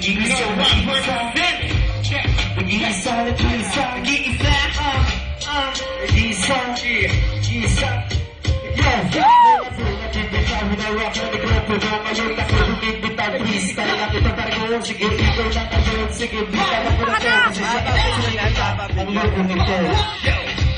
Nag-iisa, nag-iisa, nag-iisa, nag-iisa, nag-iisa, nag-iisa. Yo! Nagbibitaw, hinawak na mikropono. Ngayon ako lumibitaw, freestyle lang ito parang sige, ikaw lang ngayon. Sige, bitaw ako na to. Kasi sa akin, ang loob nito.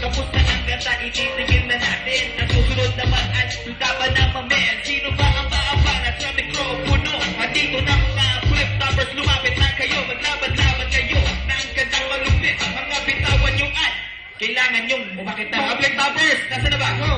Kapusta ang ganda, ititigil na natin. Ang susunod naman ay laban ng mamen. Sino ba ang maabangat sa mikropono? Andito na mga flip-toppers, lumapit na kayo. Maglaban-laban kayo ng gandang malupit. Mga bitawan yung at kailangan yung umakit na. Mga flip-toppers, nasa na ba? Go!